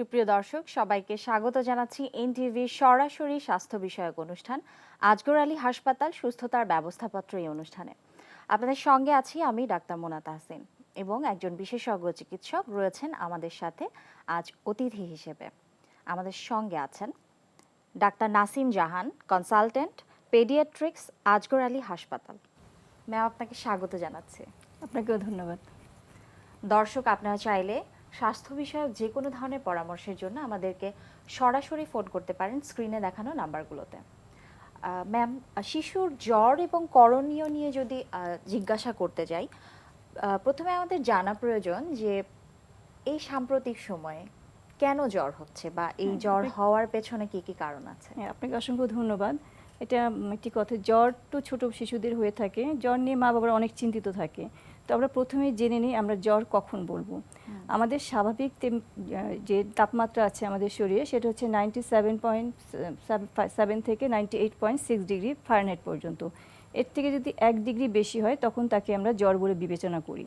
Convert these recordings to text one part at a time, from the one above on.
সুপ্রিয় দর্শক, সবাইকে স্বাগত জানাচ্ছি এনটিভির সরাসরি স্বাস্থ্য বিষয়ক অনুষ্ঠান আজগর আলী হাসপাতাল সুস্থতার ব্যবস্থাপত্র এই অনুষ্ঠানে। আপনাদের সঙ্গে আছি আমি ডাক্তার মোনা তাহসিন এবং একজন বিশেষজ্ঞ চিকিৎসক রয়েছেন আমাদের সাথে আজ অতিথি হিসেবে। আমাদের সঙ্গে আছেন ডাক্তার নাসিম জাহান, কনসালটেন্ট পেডিয়াট্রিক্স, আজগর আলী হাসপাতাল। ম্যাম, আপনাকে স্বাগত জানাচ্ছি। আপনাকেও ধন্যবাদ। দর্শক, আপনারা চাইলে স্বাস্থ্য বিষয়ক যে কোনো ধরনের পরামর্শের জন্য আমাদেরকে সরাসরি ফোন করতে পারেন স্ক্রিনে দেখানো নাম্বারগুলোতে। ম্যাম, শিশুর জ্বর এবং করণীয় নিয়ে যদি জিজ্ঞাসা করতে যাই, প্রথমে আমাদের জানা প্রয়োজন যে এই সাম্প্রতিক সময়ে কেন জ্বর হচ্ছে বা এই জ্বর হওয়ার পেছনে কি কি কারণ আছে? আপনাকে অসংখ্য ধন্যবাদ। এটা একটি কথা, জ্বর তো ছোট শিশুদের হয়ে থাকে, জ্বর নিয়ে মা বাবারা অনেক চিন্তিত থাকে। তো আমরা প্রথমেই জেনে নিই আমরা জ্বর কখন বলবো। আমাদের স্বাভাবিক যে তাপমাত্রা আছে আমাদের শরীরে সেটা হচ্ছে 97.7 থেকে 98.6 ডিগ্রি ফারেনহাইট পর্যন্ত। এর থেকে যদি 1 ডিগ্রি বেশি হয় তখন তাকে আমরা জ্বর বলে বিবেচনা করি।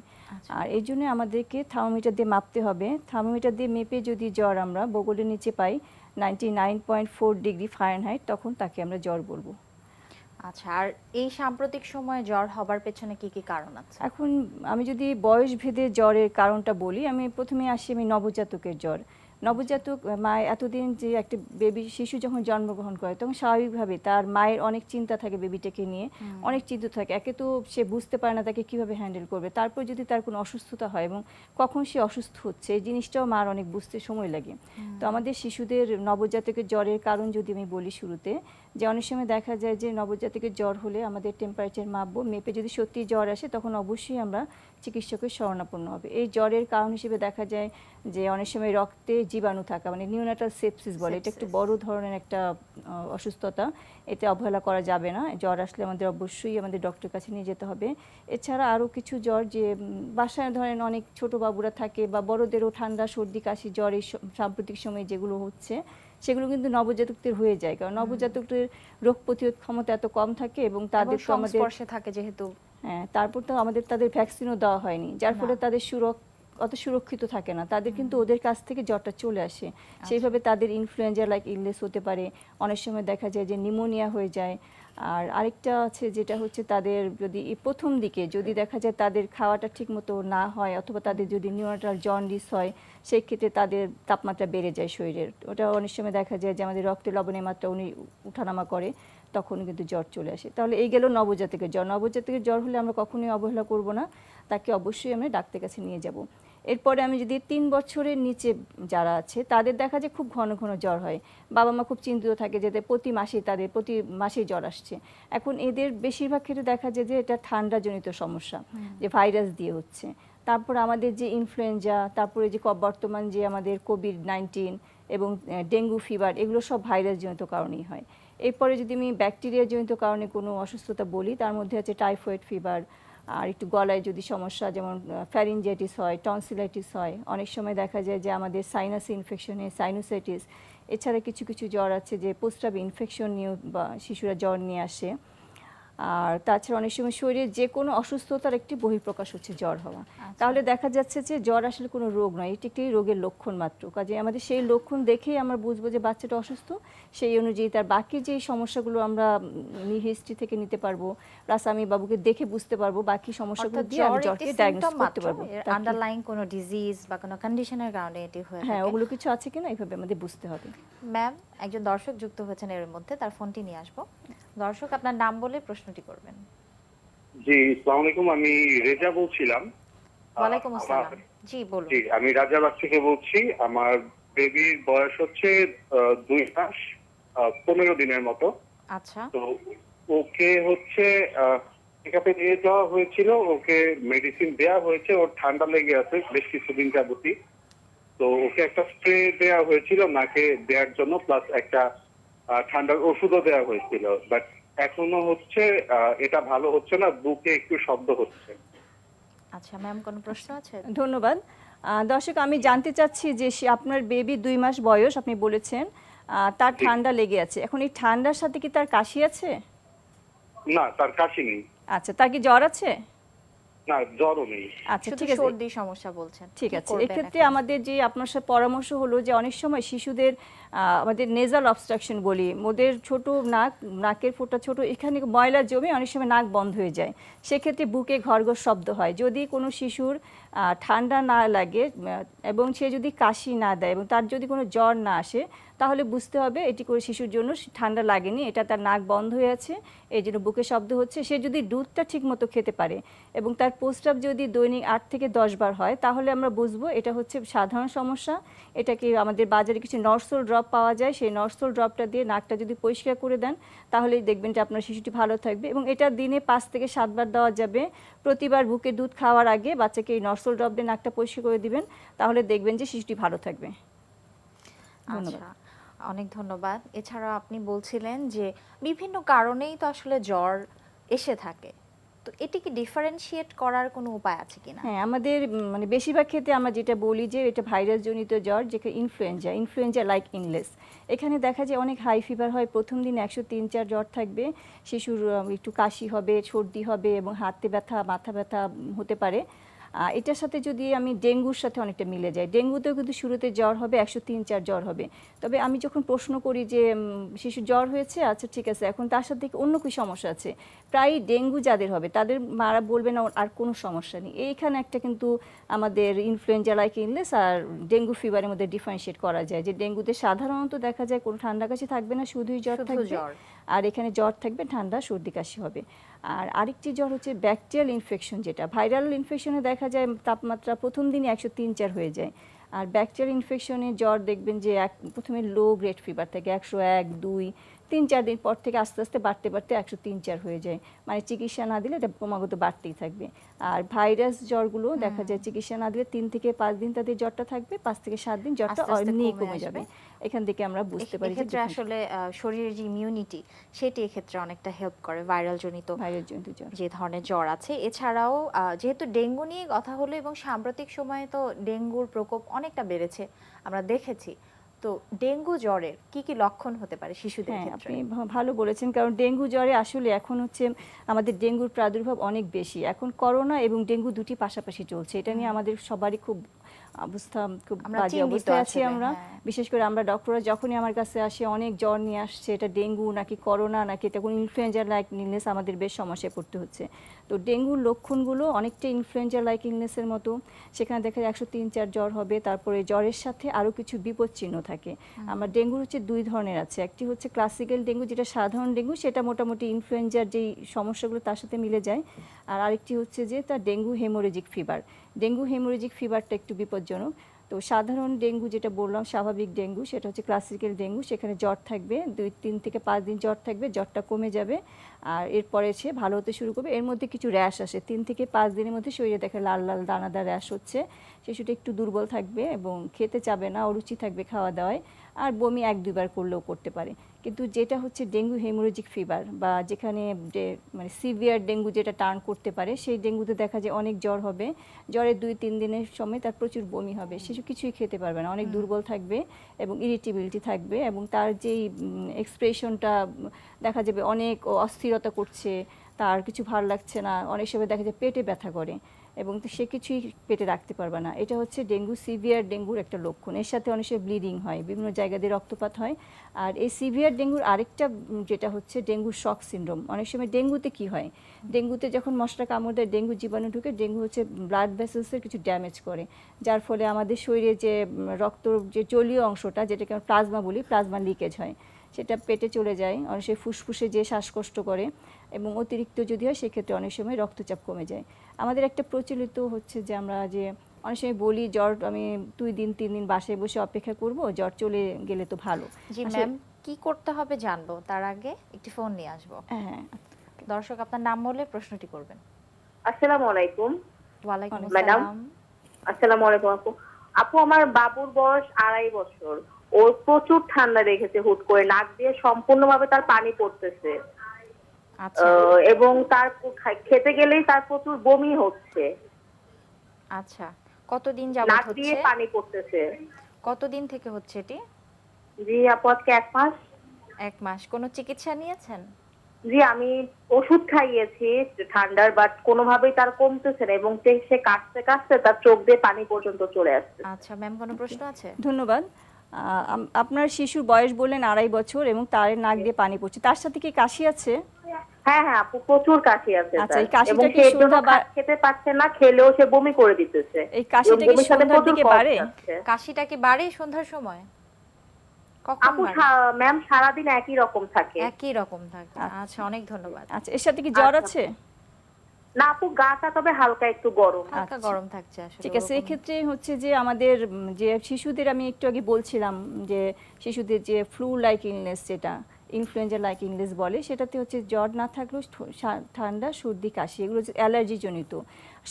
আর এই জন্য আমাদেরকে থার্মোমিটার দিয়ে মাপতে হবে। থার্মোমিটার দিয়ে মেপে যদি জ্বর আমরা বগলের নিচে পাই 99.4 ডিগ্রি ফারেনহাইট, তখন তাকে আমরা জ্বর বলবো। আচ্ছা, আর এই সাম্প্রতিক সময়ে জ্বর হবার পেছনে কি কি কারণ আছে? এখন আমি যদি বয়স ভেদে জ্বরের কারণটা বলি, আমি প্রথমে আসি নবজাতকের জ্বর। নবজাতক মা এতদিন যে একটা শিশু যখন জন্মগ্রহণ করে তখন স্বাভাবিকভাবে তার মায়ের অনেক চিন্তা থাকে, বেবিটাকে নিয়ে অনেক চিন্তিত থাকে। একে তো সে বুঝতে পারে না তাকে কিভাবে হ্যান্ডেল করবে, তারপর যদি তার কোনো অসুস্থতা হয় এবং কখন সে অসুস্থ হচ্ছে এই জিনিসটাও মার অনেক বুঝতে সময় লাগে। তো আমাদের শিশুদের নবজাতকের জ্বরের কারণ যদি আমি বলি শুরুতে, যে অনেক সময় দেখা যায় যে নবজাতকের জ্বর হলে আমাদের টেম্পারেচার মাপবো, মেপে যদি সত্যি জ্বর আসে তখন অবশ্যই আমরা চিকিৎসকের শরণাপন্ন হবে। এই জ্বরের কারণ হিসেবে দেখা যায় যে অনেক সময় রক্তে জীবাণু থাকা, মানে নিওনাটাল সেপসিস বলে, এটা একটু বড় ধরনের একটা অসুস্থতা, এতে অবহেলা করা যাবে না। জ্বর আসলে আমাদের অবশ্যই আমাদের ডক্টরের কাছে নিয়ে যেতে হবে। এছাড়া আরও কিছু জ্বর, যে বাসায় ধরেন অনেক ছোট বাবুরা থাকে বা বড়দেরও ঠান্ডা সর্দি কাশি জ্বর এই সাম্প্রতিক সময়ে যেগুলো হচ্ছে সেগুলো কিন্তু নবজাতকদের হয়ে যায়, কারণ নবজাতকদের রোগ প্রতিরোধ ক্ষমতা এত কম থাকে এবং তাদের সংস্পর্শে থাকে যেহেতু। হ্যাঁ, তারপর তো আমাদের তাদের ভ্যাকসিনও দেওয়া হয়নি, যার ফলে তাদের অত সুরক্ষিত থাকে না। তাদের কিন্তু ওদের কাছ থেকে জ্বরটা চলে আসে। সেইভাবে তাদের ইনফ্লুয়েঞ্জা লাইক ইলনেস হতে পারে, অনেক সময় দেখা যায় যে নিউমোনিয়া হয়ে যায়। আর আরেকটা আছে যেটা হচ্ছে তাদের যদি প্রথম দিকে যদি দেখা যায় তাদের খাওয়াটা ঠিক মতো না হয় অথবা তাদের যদি নিউনাটাল জন্ডিস হয়, সেই ক্ষেত্রে তাদের তাপমাত্রা বেড়ে যায় শরীরের। ওটা অনেক সময় দেখা যায় যে আমাদের রক্তে লবণের মাত্রা উঠানামা করে, তখন কিন্তু জ্বর চলে আসে। তাহলে এই গেল নবজাতকের জ্বর। নবজাতকের জ্বর হলে আমরা কখনোই অবহেলা করব না, তাকে অবশ্যই আমরা ডাক্তারের কাছে নিয়ে যাব। এরপরে আমি যদি 3 বছরের নিচে যারা আছে তাদের দেখা যায় খুব ঘন ঘন জ্বর হয়, বাবা মা খুব চিন্তিত থাকে যে প্রতি মাসেই জ্বর আসছে। এখন এদের বেশিরভাগ ক্ষেত্রে দেখা যায় যে এটা ঠান্ডাজনিত সমস্যা, যে ভাইরাস দিয়ে হচ্ছে। তারপর আমাদের যে ইনফ্লুয়েঞ্জা, তারপরে যে বর্তমান যে আমাদের কোভিড-19 এবং ডেঙ্গু ফিভার, এগুলো সব ভাইরাসজনিত কারণেই হয়। এরপরে যদি আমি ব্যাকটেরিয়াজনিত কারণে কোনো অসুস্থতা বলি, তার মধ্যে আছে টাইফয়েড ফিভার, আর একটু গলায় যদি সমস্যা যেমন ফ্যারিনজাইটিস হয়, টনসিলাইটিস হয়, অনেক সময় দেখা যায় যে আমাদের সাইনাস ইনফেকশনে সাইনোসাইটিস। এছাড়া কিছু কিছু জ্বর আছে যে প্রস্রাব ইনফেকশন নিয়ে বা শিশুরা জ্বর নিয়ে আসে। আর তাছাড়া অনেক সময় শরীরে যে কোনো অসুস্থতার একটি বহিঃপ্রকাশ হচ্ছে জ্বর হওয়া। তাহলে দেখা যাচ্ছে যে জ্বর আসলে কোনো রোগ নয়, এটি একটি রোগের লক্ষণ মাত্র। কাজে আমাদের সেই লক্ষণ দেখেই আমরা বুঝবো যে বাচ্চাটা অসুস্থ, সেই অনুযায়ী তার বাকি যে সমস্যাগুলো আমরা হিস্ট্রি থেকে নিতে পারবো, প্লাস আমি বাবুকে দেখে বুঝতে পারবো বাকি সমস্যাগুলো দিয়ে আমি জ্বরকে ডায়াগনোস করতে পারবো। আন্ডারলাইং কোনো ডিজিজ বা কোনো কন্ডিশনের কারণে এটি হয়ে থাকে, হ্যাঁ, ওগুলো কিছু আছে কিনা এইভাবে আমাদের বুঝতে হবে। ম্যাম, একজন দর্শক যুক্ত হয়েছেন এর মধ্যে, তার ফোনটি নিয়ে আসবো। দর্শক, আপনার নাম বলে প্রশ্নটি করবেন। জি, আসসালামু আলাইকুম, আমি রেজা বলছিলাম। ওয়ালাইকুম আসসালাম। জি বলুন। জি, আমি রাজাবাগ থেকে বলছি। আমার বেবির বয়স হচ্ছে 2 মাস 15 দিনের মতো। আচ্ছা। তো ওকে হচ্ছে চেকআপে নিয়ে যাওয়া হয়েছিল, ওকে মেডিসিন দেওয়া হয়েছে, ওর ঠান্ডা লেগে আছে বেশ কিছুদিন যাবতই। তো ওকে একটা স্প্রে দেওয়া হয়েছিল নাকে দেওয়ার জন্য, প্লাস একটা ঠান্ডার ওষুধও দেওয়া হয়েছিল। বাট এখনো হচ্ছে এটা ভালো হচ্ছে না, বুকে একটু শব্দ হচ্ছে। আচ্ছা ম্যাম, কোনো প্রশ্ন আছে? ধন্যবাদ। দর্শক, আমি জানতে চাচ্ছি যে আপনার বেবি 2 মাস বয়স, আপনি বলেছেন তার ঠান্ডা লেগে আছে। এখন এই ঠান্ডার সাথে কি তার কাশি আছে? না, তার কাশি নেই। আচ্ছা, তার কি জ্বর আছে? না, জ্বরও নেই। আচ্ছা, শুধু ঠিক আছে। সর্দি সমস্যা বলছেন, ঠিক কি আছে, করবেন এক্ষেত্রে এখন? আমাদের যে আপনার সাথে পরামর্শ হলো যে অনেক সময় শিশুদের আমাদের নেজাল অবস্ট্রাকশন বলি, ওদের ছোট নাকের ফোঁটা ছোট, এখানে ময়লা জমে অনেক সময় নাক বন্ধ হয়ে যায়। সেক্ষেত্রে বুকে ঘড়ঘড় শব্দ হয়। যদি কোনো শিশুর ঠান্ডা না লাগে এবং সে যদি কাশি না দেয় এবং তার যদি কোনো জ্বর না আসে, তাহলে বুঝতে হবে এটি করে শিশুর জন্য ঠান্ডা লাগেনি, এটা তার নাক বন্ধ হয়ে আছে, এই জন্য বুকে শব্দ হচ্ছে। সে যদি দুধটা ঠিকমতো খেতে পারে এবং তার প্রস্রাব যদি দৈনিক 8 থেকে 10 বার হয়, তাহলে আমরা বুঝবো এটা হচ্ছে সাধারণ সমস্যা। এটাকে আমাদের বাজারে কিছু নরসল ড্রপ পাওয়া যায়, সেই নরসল ড্রপটা দিয়ে নাকটা যদি পরিষ্কার করে দেন, তাহলেই দেখবেন যে আপনার শিশুটি ভালো থাকবে। এবং এটা দিনে 5 থেকে 7 বার দেওয়া যাবে। প্রতিবার বুকে দুধ খাওয়ার আগে বাচ্চাকে এই নরসল ড্রপ দিয়ে নাকটা পরিষ্কার করে দিবেন, তাহলে দেখবেন যে শিশুটি ভালো থাকবে। ধন্যবাদ। আচ্ছা, অনেক ধন্যবাদ। এছাড়া আপনি বলছিলেন যে বিভিন্ন কারণেই তো আসলে জ্বর এসে থাকে, তো এটি কি ডিফারেন্সিয়েট করার কোনো উপায় আছে কিনা? হ্যাঁ, আমাদের মানে বেশিরভাগ ক্ষেত্রে আমরা যেটা বলি যে এটা ভাইরাস জনিত জ্বর, যেটা ইনফ্লুয়েঞ্জা লাইক ইলনেস। এখানে দেখা যায় অনেক হাই ফিভার হয়, প্রথম দিন 103-4 জ্বর থাকবে, শিশুর একটু কাশি হবে, সর্দি হবে এবং হাতে ব্যথা, মাথা ব্যথা হতে পারে। এটার সাথে যদি আমি ডেঙ্গুর সাথে অনেকটা মিলে যায়, ডেঙ্গুতেও কিন্তু শুরুতে জ্বর হবে, 103-4 জ্বর হবে। তবে আমি যখন প্রশ্ন করি যে শিশুর জ্বর হয়েছে, আচ্ছা ঠিক আছে, এখন তার সাথে অন্য কি সমস্যা আছে, প্রায় ডেঙ্গু যাদের হবে তাদের মারা বলবে না আর কোনো সমস্যা নেই। এইখানে একটা কিন্তু আমাদের ইনফ্লুয়েঞ্জা লাইক ইলনেস আর ডেঙ্গু ফিভারের মধ্যে ডিফারেন্সিয়েট করা যায়, যে ডেঙ্গুতে সাধারণত দেখা যায় কোনো ঠান্ডা কাশি থাকবে না, শুধুই জ্বর শুধু থাকবে। জ্বর। আর এখানে জ্বর থাকবে, ঠান্ডা সর্দি কাশি হবে। আর আরেকটি জ্বর হচ্ছে ব্যাকটেরিয়াল ইনফেকশন, যেটা ভাইরাল ইনফেকশনে দেখা যায় তাপমাত্রা প্রথম দিনই 103-4 হয়ে যায়। আর ব্যাকটেরিয়াল ইনফেকশনে জ্বর দেখবেন যে প্রথমে লো গ্রেড ফিভার থাকে 101, 2, 3-4 দিন পর থেকে আস্তে আস্তে বাড়তে বাড়তে 103-4 হয়ে যায়। মানে চিকিৎসা না দিলে এটা ক্রমাগত বাড়তেই থাকবে। আর ভাইরাস জ্বরগুলো দেখা যায় চিকিৎসা না দিলে 3 থেকে 5 দিন তাদের জ্বরটা থাকবে, 5 থেকে 7 দিন জ্বরটা আস্তে আস্তে এমনি কমে কমে আসবে। যাবে। এখান থেকে আমরা বুঝতে পারি যে এক্ষেত্রে আসলে শরীরের যে ইমিউনিটি, সেটি এক্ষেত্রে অনেকটা হেল্প করে ভাইরাল জনিত ভাইরাস জনিত জ্বর। যে ধরনের জ্বর আছে। এছাড়াও যেহেতু ডেঙ্গু নিয়ে কথা হলো এবং সাম্প্রতিক সময়ে তো ডেঙ্গুর প্রকোপ অনেকটা বেড়েছে, আমরা দেখেছি। তো ডেঙ্গু জ্বরের কি কি লক্ষণ হতে পারে শিশুদের হ্যাঁ, ক্ষেত্রে? আপনি ভালো বলেছেন, কারণ ডেঙ্গু জ্বরে আসলে এখন হচ্ছে আমাদের ডেঙ্গুর প্রাদুর্ভাব অনেক বেশি। এখন করোনা এবং ডেঙ্গু দুটি পাশাপাশি চলছে, এটা নিয়ে আমাদের সবারই খুব অবস্থা, খুব আমরা বাজে চিন্তিত অবস্থায় আছি আসলে, আমরা। হ্যাঁ। বিশেষ করে আমরা ডক্টররা যখনই আমার কাছে আসে অনেক জ্বর নিয়ে আসছে, এটা ডেঙ্গু নাকি করোনা নাকি এটা কোনো ইনফ্লুয়েঞ্জা লাইক ইলনেস, আমাদের বেশ সমস্যায় পড়তে হচ্ছে। তো ডেঙ্গুর লক্ষণগুলো অনেকটা ইনফ্লুয়েঞ্জা লাইক ইলনেসের মতো, সেখানে দেখা যায় 103-4 জ্বর হবে, তারপরে জ্বরের সাথে আরও কিছু বিপদ চিহ্ন থাকে। আমার ডেঙ্গুর হচ্ছে 2 ধরনের আছে, একটি হচ্ছে ক্লাসিক্যাল ডেঙ্গু, যেটা সাধারণ ডেঙ্গু, সেটা মোটামুটি ইনফ্লুয়েঞ্জার যেই সমস্যাগুলো তার সাথে মিলে যায়। আর আরেকটি হচ্ছে যে তার dengue haemorrhagic fever. Dengue haemorrhagic ফিভারটা একটু বিপজ্জনক। তো সাধারণ ডেঙ্গু যেটা বললাম, স্বাভাবিক ডেঙ্গু, সেটা হচ্ছে ক্লাসিক্যাল ডেঙ্গু, সেখানে জ্বর থাকবে 2-3 থেকে 5 দিন জ্বর থাকবে, জ্বরটা কমে যাবে আর এরপরে সে ভালো হতে শুরু করবে। এর মধ্যে কিছু র্যাশ আসে, 3 থেকে 5 দিনের মধ্যে শরীরে দেখে লাল লাল দানাদার র্যাশ হচ্ছে, শিশুটা একটু দুর্বল থাকবে এবং খেতে চাবে না, অরুচি থাকবে খাওয়া দাওয়ায়, আর বমি 1-2 বার করলেও করতে পারে। কিন্তু যেটা হচ্ছে ডেঙ্গু হেমোরেজিক ফিভার বা যেখানে মানে সিভিয়ার ডেঙ্গু যেটা টার্ন করতে পারে, সেই ডেঙ্গুতে দেখা যায় অনেক জ্বর হবে, জ্বরের 2-3 দিনের সময় তার প্রচুর বমি হবে, শিশু কিছুই খেতে পারবে না, অনেক দুর্বল থাকবে এবং ইরিটেবিলিটি থাকবে এবং তার যেই এক্সপ্রেশনটা দেখা যাবে অনেক অস্থিরতা করছে, তার কিছু ভালো লাগছে না, অনেক সময় দেখা যায় পেটে ব্যথা করে এবং সে কিছুই পেটে রাখতে পারবে না। এটা হচ্ছে ডেঙ্গু, সিভিয়ার ডেঙ্গুর একটা লক্ষণ। এর সাথে অনেক সময় ব্লিডিং হয়, বিভিন্ন জায়গা দিয়ে রক্তপাত হয়। আর এই সিভিয়ার ডেঙ্গুর আরেকটা যেটা হচ্ছে ডেঙ্গু শক সিনড্রোম। অনেক সময় ডেঙ্গুতে কি হয়, ডেঙ্গুতে যখন মশা কামড় দেয়, ডেঙ্গু জীবাণু ঢুকে, ডেঙ্গু হচ্ছে ব্লাড ভেসেলসের কিছু ড্যামেজ করে, যার ফলে আমাদের শরীরে যে রক্তর যে জলীয় অংশটা, যেটাকে আমরা প্লাজমা বলি, প্লাজমা লিকেজ হয়, সেটা পেটে চলে যায়, অনেক সময় ফুসফুসে যে শ্বাসকষ্ট করে এবং অতিরিক্ত যদি হয় সেক্ষেত্রে অনেক সময় রক্তচাপ কমে যায়। আমাদের একটা প্রচলিত হচ্ছে যে আমরা যে অনেক সময় বলি জ্বর আমি 2-3 দিন বাসায় বসে অপেক্ষা করব, জ্বর চলে গেলে তো ভালো। জি ম্যাম, কি করতে হবে জানবো, তার আগে একটি ফোন নিয়ে আসবো। হ্যাঁ, দর্শক আপনার নাম বলে প্রশ্নটি করবেন। আসসালামু আলাইকুম। ওয়ালাইকুম ম্যাডাম। আসসালাম। আসসালামু আলাইকুম আপু। আপু, আমার বাবুর বয়স 2.5 বছর। ওর প্রচুর ঠান্ডা লেগেছে, হুট করে নাক দিয়ে সম্পূর্ণভাবে তার পানি পড়তেছে আচ্ছা এবং তার খেতে গেলেই তার প্রচুর বমি হচ্ছে, আচ্ছা, কতদিন যাবত নাক দিয়ে হচ্ছে? পানি পড়তেছে। কতদিন থেকে হচ্ছে এটি? জি আপু, আজকে 1 মাস। 1 মাস। কোনো চিকিৎসা নিয়েছেন? জি, আমি ওষুধ খাইয়েছি ঠান্ডার, বাট কোনোভাবেই তার কমতেছে না এবং সে কাশতে কাশতে তার চোখ দিয়ে পানি পর্যন্ত চলে আসছে। আচ্ছা ম্যাম, কোনো প্রশ্ন আছে? ধন্যবাদ। আপনার শিশুর বয়স বললেন 2.5 বছর এবং তার নাক দিয়ে পানি পড়ছে, তার সাথে কি কাশি আছে? হ্যাঁ হ্যাঁ আপু, প্রচুর কাশি আছে আচ্ছা, তার এই কাশিটা এবং কি সে এর জন্য সন্ধ্যা বা- ভাত খেতে পারছে না, খেলেও সে বমি করে দিতেছে এই এবং কাশিটা কি বমির সাথে সন্ধ্যার প্রচুর দিকে কফ বাড়ে? যাচ্ছে। কাশিটা কি বাড়ে সন্ধ্যার সময়? কখন আপু বাড়ে? ম্যাম সারাদিন একই রকম থাকে। একই রকম থাকে। আচ্ছা, অনেক ধন্যবাদ। আচ্ছা, এর সাথে কি জ্বর আচ্ছা। আছে? না আপু, গাটা তবে হালকা একটু গরম। হালকা গরম থাকছে আসলে। ঠিক আছে, ওরকম- এই ক্ষেত্রে হচ্ছে যে আমাদের যে শিশুদের, আমি একটু আগে বলছিলাম যে শিশুদের যে ফ্লু লাইক ইলনেস, যেটা ইনফ্লুয়েঞ্জা লাইক ইলনেস বলে, সেটাতে হচ্ছে জ্বর না থাকলেও ঠান্ডা, সর্দি, কাশি, এগুলো অ্যালার্জি জনিত।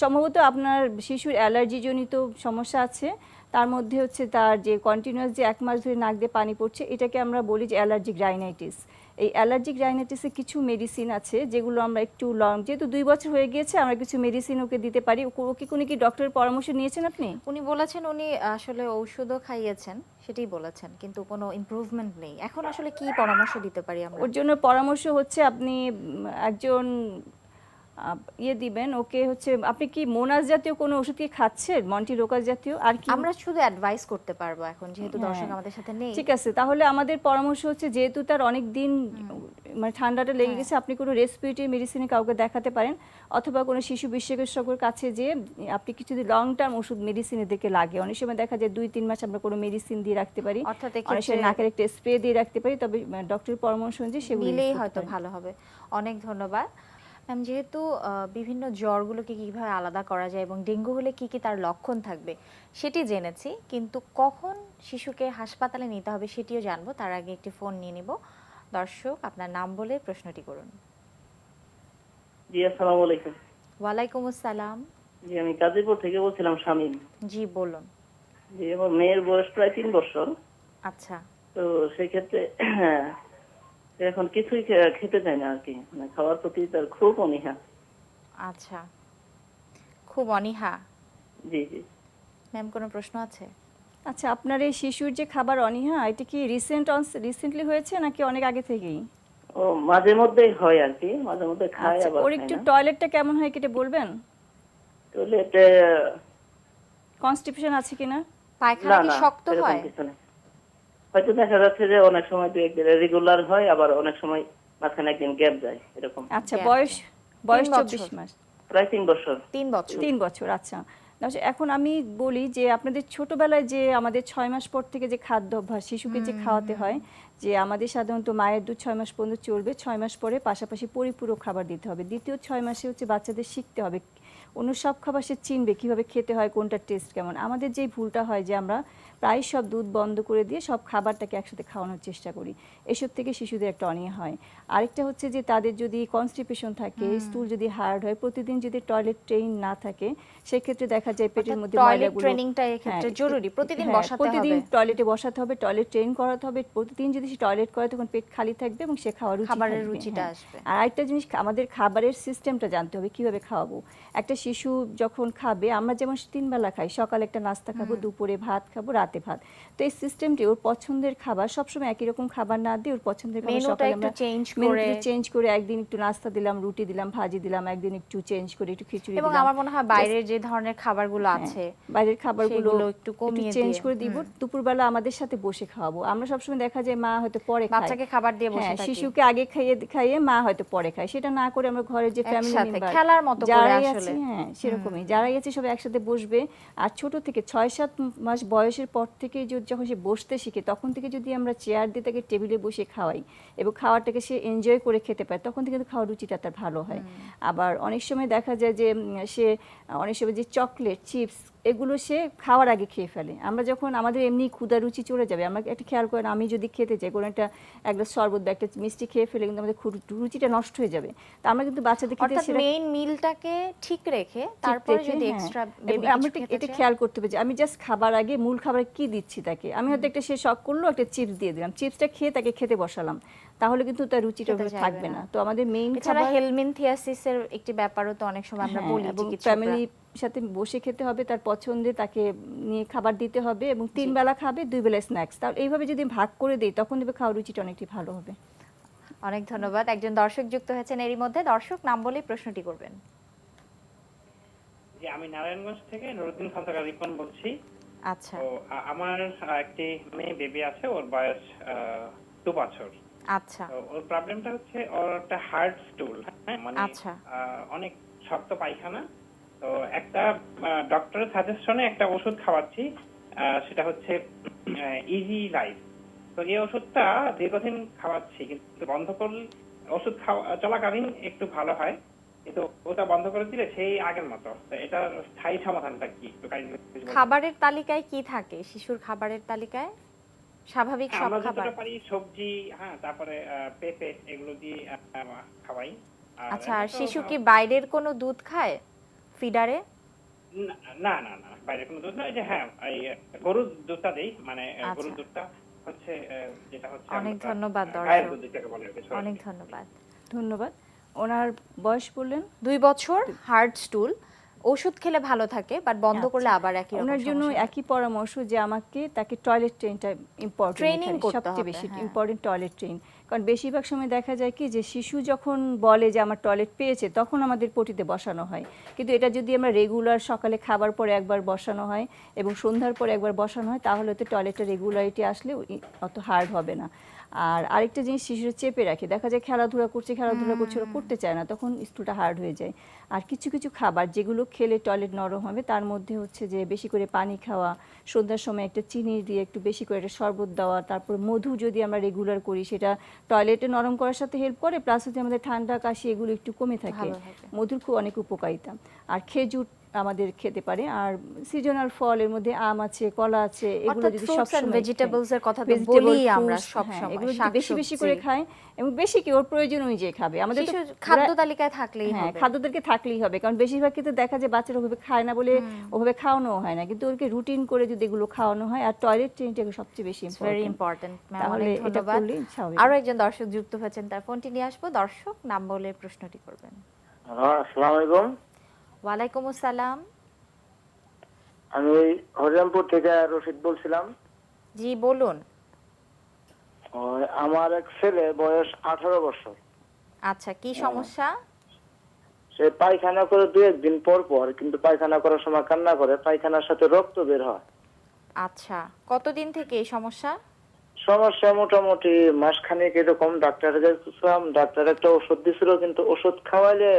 সম্ভবত আপনার শিশুর অ্যালার্জি জনিত সমস্যা আছে। তার মধ্যে হচ্ছে তার যে কন্টিনিউয়াস যে 1 মাস ধরে নাক দিয়ে পানি পড়ছে, এটাকে আমরা বলি যে অ্যালার্জিক রাইনাইটিস। এই অ্যালার্জিক রাইনাইটিসে কিছু মেডিসিন আছে যেগুলো আমরা একটু লং, যেহেতু 2 বছর হয়ে গিয়েছে, আমরা কিছু মেডিসিন ওকে দিতে পারি। ওকে কোনো কি ডক্টরের পরামর্শ নিয়েছেন আপনি? উনি বলেছেন উনি আসলে ঔষধও খাইয়েছেন, সেটাই বলেছেন, কিন্তু কোনো ইমপ্রুভমেন্ট নেই। এখন আসলে কি পরামর্শ দিতে পারি আমরা? ওর জন্য পরামর্শ হচ্ছে আপনি একজন ইয়ে দিবেন ওকে, হচ্ছে আপনি কি মোনাস জাতীয় কোনো ওষুধ কি খাচ্ছেন, মন্টিলোকাস জাতীয়? আর কি আমরা শুধু অ্যাডভাইস করতে পারবো এখন, যেহেতু হ্যাঁ। দর্শক আমাদের সাথে নেই। ঠিক আছে, তাহলে আমাদের পরামর্শ হচ্ছে, যেহেতু তার অনেক দিন মানে ঠান্ডাটা লেগে গেছে, আপনি কোনো রেসপিরেটরি মেডিসিনে কাউকে দেখাতে পারেন, অথবা কোনো শিশু বিশেষজ্ঞের কাছে যে আপনি কিছু যদি লং টার্ম ওষুধ মেডিসিনের দিকে লাগে, অনেক সময় দেখা যায় 2-3 মাস আমরা কোনো মেডিসিন দিয়ে রাখতে পারি, অর্থাৎ অনেক সময় এক্ষেত্রে নাকের একটা স্প্রে দিয়ে রাখতে পারি, তবে ডক্টরের পরামর্শ অনুযায়ী সেগুলো use নিলেই করতে হয়তো পারেন। ভালো হবে। অনেক ধন্যবাদ ম্যাম। যেহেতু বিভিন্ন জ্বরগুলোকে কিভাবে আলাদা করা যায় এবং ডেঙ্গু হলে কি কি তার লক্ষণ থাকবে সেটি জেনেছি, কিন্তু কখন শিশুকে হাসপাতালে নিতে হবে সেটিও জানবো। তার আগে একটি ফোন নিয়ে নিব। দর্শক, আপনার নাম বলে প্রশ্নটি করুন। জি, আসসালামু আলাইকুম। ওয়ালাইকুম আসসালাম। জি, আমি গাজীপুর থেকে বলছিলাম, শামীম। জি বলুন। জি, আমার মেয়ের বয়স প্রায় 3 বছর। আচ্ছা। তো সেই ক্ষেত্রে সে এখন কিছুই খেতে চায় না আর কি, মানে খাওয়ার প্রতি তার খুব অনীহা। আচ্ছা, খুব অনীহা। জি জি। ম্যাম, কোনো প্রশ্ন আছে? আচ্ছা, আপনার এই শিশুর যে খাবার অনীহা, এটা কি রিসেন্টলি হয়েছে নাকি অনেক আগে থেকেই? ও মাঝে মধ্যেই হয় আর কি, মাঝে মধ্যে খায় আচ্ছা, আবার ওর খায় একটু না। টয়লেটটা কেমন হয় কেটে বলবেন? টয়লেটে কনস্টিপেশন আছে কিনা? পায়খানা না কি না, শক্ত সেরকম হয়? কিছু নেই। হয়তো দেখা যাচ্ছে যে অনেক সময় 2-1 দিন রেগুলার হয়, আবার অনেক সময় মাঝখানে একদিন গ্যাপ যায়, এরকম। আচ্ছা, Gap বয়স আছে। বয়স 3 24 বছর। মাস। প্রায় 3 বছর। 3 বছর। 3 বছর, আচ্ছা। এখন আমি বলি যে আপনাদের ছোটবেলায় যে আমাদের 6 মাস পর থেকে যে খাদ্য অভ্যাস শিশুকে যে খাওয়াতে হয়, যে আমাদের সাধারণত মায়ের দুধ 6 মাস পর্যন্ত চলবে, 6 মাস পরে পাশাপাশি পরিপূরক খাবার দিতে হবে। দ্বিতীয় 6 মাসে হচ্ছে বাচ্চাদের শিখতে হবে অন্য সব খাবার সে চিনবে, কিভাবে খেতে হয়, কোনটা টেস্ট কেমন। আমাদের যেই ভুলটা হয় যে আমরা প্রায় সব দুধ বন্ধ করে দিয়ে সব খাবারটাকে একসাথে খাওয়ানোর চেষ্টা করি, এসব থেকে শিশুদের একটা অনীহা হয়। আরেকটা হচ্ছে যে তাদের যদি কনস্টিপেশন থাকে, স্টুল যদি হার্ড হয়, প্রতিদিন যদি টয়লেট ট্রেন না থাকে, সেক্ষেত্রে দেখা যায় পেটের মধ্যে টয়লেট ময়লাগুলো, ট্রেনিংটা এক্ষেত্রে হ্যাঁ, জরুরি, প্রতিদিন হ্যাঁ, বসাতে প্রতিদিন হবে। টয়লেটে বসাতে হবে, টয়লেট ট্রেন করাতে হবে। প্রতিদিন যদি সে টয়লেট করে তখন পেট খালি থাকবে এবং সে খাওয়ার রুচি খাবারের থাকবে, রুচিটা হ্যাঁ। আসবে। আর আরেকটা জিনিস, আমাদের খাবারের সিস্টেমটা জানতে হবে, কিভাবে খাওয়াবো। একটা শিশু যখন খাবে, আমরা যেমন 3 বেলা খাই, সকালে একটা নাস্তা খাবো, দুপুরে ভাত খাবো, রাতে ভাত। তো এই সিস্টেমটি ওর পছন্দের খাবার সবসময় একই রকম খাবার না দিয়ে ওর পছন্দের খাবার মেনুটা সকালে একটু আমরা চেঞ্জ মেনুটা করে, চেঞ্জ করে, একদিন একটু নাস্তা দিলাম, রুটি দিলাম, ভাজি দিলাম, একদিন একটু চেঞ্জ করে একটু খিচুড়ি এবং দিলাম। আমার মনে হয় বাইরের যে ধরনের খাবারগুলো আছে বাইরের খাবারগুলো সেগুলো একটু কমিয়ে চেঞ্জ দিয়ে, করে দিব। দুপুরবেলা আমাদের সাথে বসে খাওয়াবো। আমরা সবসময় দেখা যায় মা হয়তো পরে খায়, বাচ্চাকে খাবার দিয়ে বসে হ্যাঁ, থাকি শিশুকে আগে খাইয়ে মা হয়তো পরে খায়। সেটা না করে আমরা ঘরের যে ফ্যামিলি একসাথে মেম্বার খেলার মতো করে যারাই আসলে। আছে, হ্যাঁ সেরকমই যারাই আছে সব একসাথে বসবে। আর ছোট থেকে 6-7 মাস বয়সের পর থেকে যখন সে বসতে শিখে, তখন থেকে যদি আমরা চেয়ার দিয়ে তাকে টেবিলে বসে খাওয়াই এবং খাওয়ারটাকে সে এনজয় করে খেতে পারে, তখন থেকে কিন্তু খাওয়ার রুচিটা তার ভালো হয়। আবার অনেক সময় দেখা যায় যে সে অনেক সময় যে চকলেট, চিপস, এগুলো সে খাওয়ার আগে খেয়ে ফেলে। আমরা যখন আমাদের এমনি ক্ষুধা রুচি চলে যাবে, আমরা একটা খেয়াল করেন, আমি যদি খেতে চাই কোনো একটা শরবত বা একটা মিষ্টি খেয়ে ফেলে, কিন্তু আমাদের রুচিটা নষ্ট হয়ে যাবে। তো আমরা কিন্তু বাচ্চাদের ক্ষেত্রে অর্থাৎ সেটা মেইন মিলটাকে ঠিক রেখে ঠিক তারপরে রেখে, যদি হ্যাঁ। এক্সট্রা এবং বেবি আমরা কিছু এটা খেতে চায়, খেয়াল করতে হবে যে আমি জাস্ট খাবার আগে মূল খাবার কি দিচ্ছি তাকে। আমি হয়তো একটা সে শখ করলো, একটা চিপস দিয়ে দিলাম, চিপসটা খেয়ে তাকে খেতে বসালাম, তাহলে কিন্তু তার রুচিটা খেতে ওভাবে চাইবে থাকবে না। না। তো আমাদের মেইন এছাড়া খাবার, হেলমিনথিয়াসিসের একটি ব্যাপারও তো অনেক সময় আমরা হ্যাঁ, বলি এবং চিকিৎসকরা। ফ্যামিলির সাথে বসে খেতে হবে, তার পছন্দে তাকে নিয়ে খাবার দিতে হবে এবং 3 বেলা খাবে, 2 বেলা স্ন্যাক্স। তাহলে এইভাবে যদি ভাগ করে দিই, তখন দেখবে খাওয়ার রুচিটা অনেকটি ভালো হবে। অনেক ধন্যবাদ। একজন দর্শক যুক্ত হয়েছেন এরই মধ্যে। দর্শক, নাম বলে প্রশ্নটি করবেন। জি, আমি নারায়ণগঞ্জ থেকে নুরুদ্দিন খন্দকার রিপন বলছি। আচ্ছা তো আমার একটি মেয়ে বেবি আছে, ওর বয়স 2 বছর। আচ্ছা তো ওর প্রবলেমটা হচ্ছে ওর একটা হার্ড স্টুল, হ্যাঁ, মানে আচ্ছা। অনেক শক্ত পায়খানা। তো একটা ডক্টরের সাজেশনে একটা ওষুধ খাওয়াচ্ছি, সেটা হচ্ছে ইজি লাইফ। তো এই ওষুধটা দীর্ঘদিন খাওয়াচ্ছি, কিন্তু বন্ধ করলে ওষুধ খাওয়া চলাকালীন একটু ভালো হয়, কিন্তু ওটা বন্ধ করে দিলে সেই আগের মতো। তো এটার স্থায়ী সমাধানটা কি একটু kindly বলবেন? খাবারের তালিকায় কি থাকে শিশুর খাবারের তালিকায়? স্বাভাবিক হ্যাঁ, সব আমরা খাবার? যতটা পারি সবজি, হ্যাঁ, তারপরে পেঁপে এগুলো দিয়ে খাওয়াই। আচ্ছা, আর এটা তো, শিশু কি বাইরের কোনো দুধ খায় ফিডারে? না না না না, বাইরে কোনো দুধ না। এই যে হ্যাঁ, এই গরুর দুধটা দেই, মানে আচ্ছা। গরুর দুধটা হচ্ছে যেটা হচ্ছে অনেক আমরা ধন্যবাদ গায়ের দর্শক। দুধ যেটাকে বলে আর কি, sorry। অনেক ধন্যবাদ। ধন্যবাদ। ওনার বয়স বললেন? 2 বছর, হার্ড স্টুল, ওষুধ খেলে ভালো থাকে, বাট বন্ধ করলে আচ্ছা। আবার একই রকম ওনার জন্য সমস্যা হয়। একই পরামর্শ যে তাকে টয়লেট ট্রেনটা ইম্পর্টেন্ট, Training করতে সবচেয়ে হবে, বেশি হ্যাঁ। Important toilet train. কারণ বেশিরভাগ সময় দেখা যায় কি যে শিশু যখন বলে যে আমার টয়লেট পেয়েছে, তখন আমাদের পটিতে বসানো হয়। কিন্তু এটা যদি আমরা রেগুলার সকালে খাবার পরে একবার বসানো হয় এবং সন্ধ্যার পরে একবার বসানো হয়, তাহলে তো টয়লেটের রেগুলারিটি আসলে অত হার্ড হবে না। আর আরেকটা জিনিস, শিশুরা চেপে রাখে, দেখা যায় খেলাধুলা করছে ওরা করতে চায় না, তখন স্টুলটা হার্ড হয়ে যায়। আর কিছু কিছু খাবার যেগুলো খেলে টয়লেট নরম হবে, তার মধ্যে হচ্ছে যে বেশি করে পানি খাওয়া, সন্ধ্যার সময় একটা চিনি দিয়ে একটু বেশি করে একটা শরবত দেওয়া, তারপর মধু যদি আমরা রেগুলার করি, সেটা টয়লেটে নরম করার সাথে হেল্প করে, প্লাস হচ্ছে আমাদের ঠান্ডা কাশি এগুলো একটু কমে থাকে। ভালো থাকে। মধুর খুব অনেক উপকারিতা। আর খেজুর আমাদের খেতে পারে। আর সিজনাল ফল, এর মধ্যে আম আছে, কলা আছে, এগুলো অর্থাৎ যদি fruits and সবসময় vegetables এর কথা তো vegetable, বলি আমরা fruits, সব হ্যাঁ, সময়, এগুলো যদি বেশি বেশি করে শাকসবজি। খায় এবং বেশি কি ওর প্রয়োজন অনুযায়ী খাবে। আমাদের তো শিশু খাদ্য ওরা- তালিকায় থাকলেই হ্যাঁ, হবে। খাদ্যদেরকে থাকলেই হবে, কারণ বেশিরভাগ ক্ষেত্রে দেখা যায় বাচ্চারা ওভাবে খায় না বলে ওভাবে খাওয়ানো হয় না, কিন্তু ওকে রুটিন করে যদি এগুলো খাওয়ানো হয়। আর টয়লেট ট্রেনটা সবচেয়ে বেশি ভেরি ইম্পর্টেন্ট, ইম্পর্টেন্ট। তাহলে অনেক এটা ধন্যবাদ। করলেই স্বাভাবিক। আরো একজন দর্শক যুক্ত হয়েছেন, তার ফোনটি নিয়ে আসবো। দর্শক, নাম বলে প্রশ্নটি করবেন। আসসালামু আলাইকুম। ওয়ালাইকুম আসসালাম। আমি হরিরামপুর থেকে রশিদ বলছিলাম। জি বলুন। আমার এক ছেলে, বয়স 18 বছর। আচ্ছা, কি সমস্যা? সে পায়খানা করে 2-1 দিন পর পর, কিন্তু পায়খানা করার সময় কান্না করে, পায়খানার সাথে রক্ত বের হয়। আচ্ছা, কতদিন থেকে এই সমস্যা? সমস্যা মোটামুটি মাসখানেক এরকম। ডাক্তারের কাছে গেছিলাম, ডাক্তার একটা ওষুধ দিছিল, কিন্তু ওষুধ খাওয়াইলে